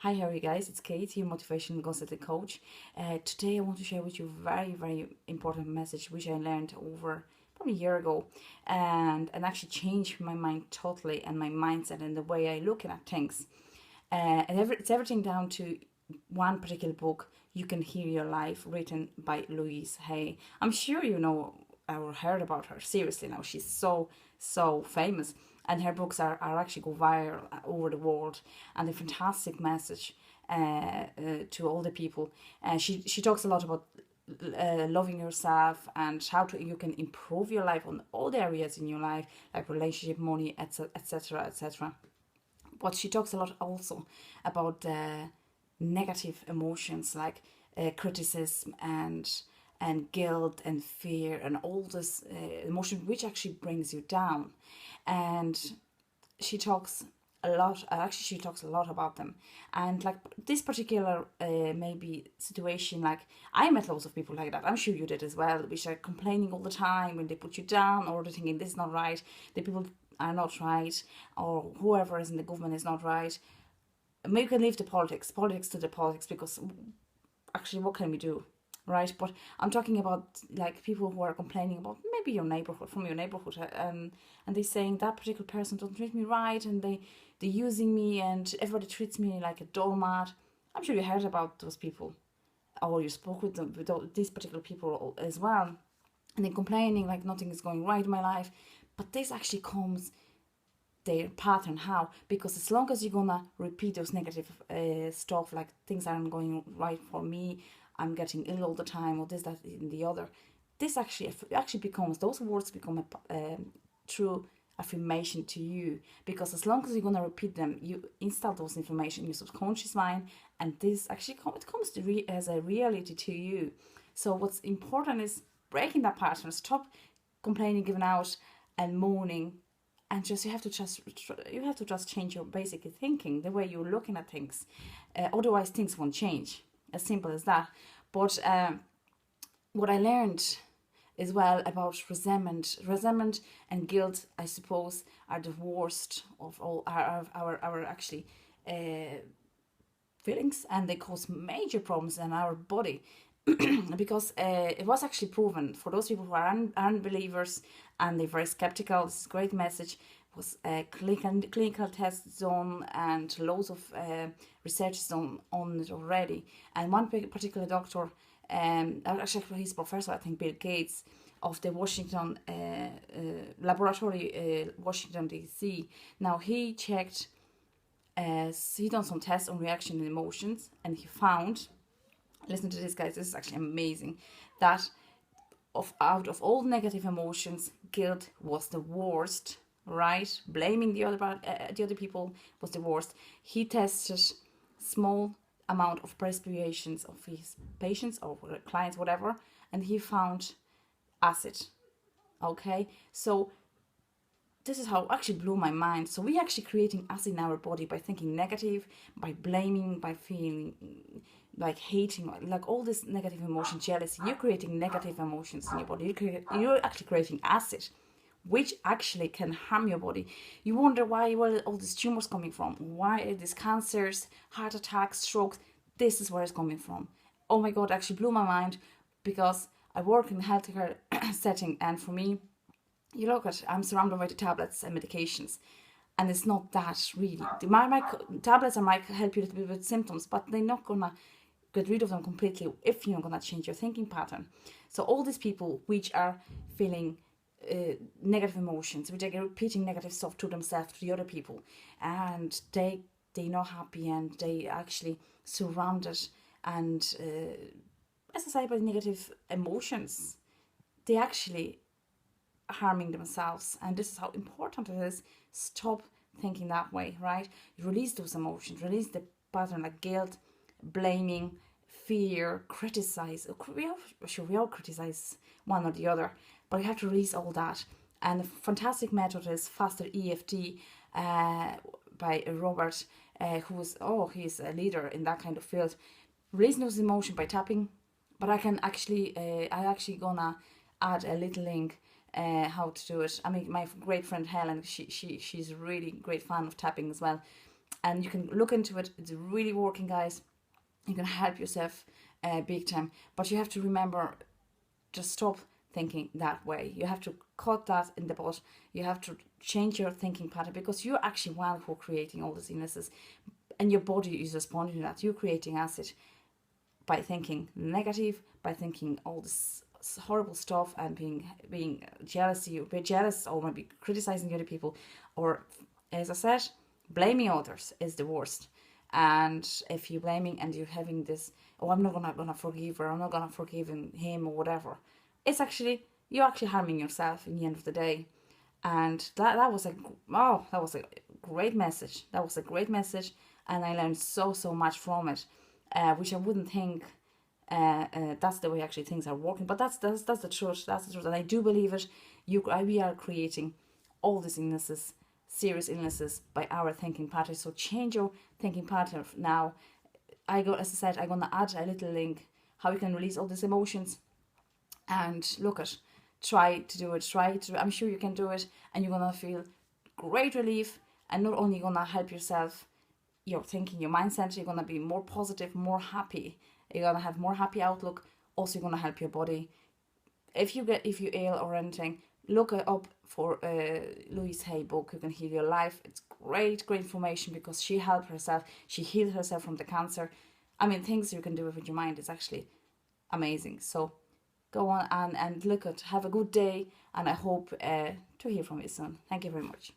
Hi, how are you guys? It's Kate, your motivation consultant coach. Today, I want to share with you a very, very important message which I learned over probably a year ago, and actually changed my mind totally and my mindset and the way I look at things. It's everything down to one particular book. You Can Heal Your Life, written by Louise Hay. I'm sure you know or heard about her. Seriously, now she's so famous, and her books are actually go viral over the world, and a fantastic message to all the people. She talks a lot about loving yourself and how to you can improve your life on all the areas in your life, like relationship, money, etc, etc, etc. But she talks a lot also about negative emotions like criticism and guilt and fear and all this emotion which actually brings you down. And she talks a lot, actually she talks a lot about them. And like this particular maybe situation, like I met lots of people like that, I'm sure you did as well, which are complaining all the time when they put you down, or they're thinking this is not right, the people are not right, or whoever is in the government is not right. Maybe we can leave the politics to the politics, because actually what can we do, right? But I'm talking about like people who are complaining about maybe your neighborhood, from your neighborhood, and they're saying that particular person doesn't treat me right, and they're using me, and everybody treats me like a doormat. I'm sure you heard about those people, or you spoke with them, with these particular people as well, and they're complaining like nothing is going right in my life. But this actually comes their pattern. How? Because as long as you're gonna repeat those negative stuff, like things aren't going right for me, I'm getting ill all the time, or this, that, and the other, this actually becomes, those words become a true affirmation to you. Because as long as you're gonna repeat them, you install those information in your subconscious mind, and this actually it comes to as a reality to you. So what's important is breaking that pattern. Stop complaining, giving out, and moaning, and just you have to just change your basic thinking, the way you're looking at things. Otherwise things won't change, as simple as that. But what I learned as well about resentment and guilt, I suppose, are the worst of all our actually feelings, and they cause major problems in our body. Because it was actually proven, for those people who are unbelievers and they're very skeptical, this is a great message, was clinical tests done and loads of research done on it already. And one particular doctor, actually he's professor, I think Bill Gates, of the Washington laboratory, Washington DC. Now he checked, he done some tests on reaction and emotions, and he found, listen to this guys, this is actually amazing, that out of all negative emotions, guilt was the worst, right? Blaming the other people was the worst. He tested small amount of perspirations of his patients or clients, whatever, and he found acid. Okay, so this is how actually blew my mind. So we actually creating acid in our body by thinking negative, by blaming, by feeling like hating, like all this negative emotion, jealousy. You're creating negative emotions in your body. You're actually creating acid, which actually can harm your body. You wonder where all these tumors coming from, why are these cancers, heart attacks, strokes. This is where it's coming from. Oh my god, actually blew my mind, because I work in a healthcare setting, and for me, you look at, I'm surrounded by the tablets and medications, and it's not that really. My tablets might help you a little bit with symptoms, but they're not gonna get rid of them completely if you're gonna change your thinking pattern. So all these people which are feeling negative emotions, which are repeating negative stuff to themselves, to the other people, and they're not happy, and they actually surrounded and as I say, by negative emotions, they actually harming themselves. And this is how important it is. Stop thinking that way, right? Release those emotions, release the pattern like guilt, blaming, fear, criticize. We all criticize one or the other, but you have to release all that. And a fantastic method is Faster EFT by Robert, he's a leader in that kind of field. Releasing those emotions by tapping. But I actually gonna add a little link how to do it. I mean, my great friend Helen, she's a really great fan of tapping as well. and you can look into it. It's really working, guys. You can help yourself big time, but you have to remember, just stop thinking that way. You have to cut that in the butt. You have to change your thinking pattern, because you're actually one who creating all these illnesses, and your body is responding to that. You're creating acid by thinking negative, by thinking all this horrible stuff, and being jealous. You be jealous, or maybe criticizing the other people, or, as I said, blaming others is the worst. And if you're blaming and you're having this, oh, I'm not gonna forgive her, I'm not gonna forgive him or whatever, it's actually, you're actually harming yourself in the end of the day. And that was a great message. That was a great message, and I learned so much from it, which I wouldn't think that's the way actually things are working. But that's the truth. That's the truth, and I do believe it. We are creating all these illnesses, serious illnesses, by our thinking pattern. So change your thinking pattern now. As I said, I'm gonna add a little link how you can release all these emotions, and look at, try to do it. I'm sure you can do it, and you're gonna feel great relief. And not only gonna help yourself, your thinking, your mindset, you're gonna be more positive, more happy. You're gonna have more happy outlook. Also, you're gonna help your body. If you ill or anything, look up for Louise Hay book, You Can Heal Your Life. It's great information, because she helped herself. She healed herself from the cancer. I mean, things you can do with your mind is actually amazing. So go on and look at, have a good day, and I hope to hear from you soon. Thank you very much.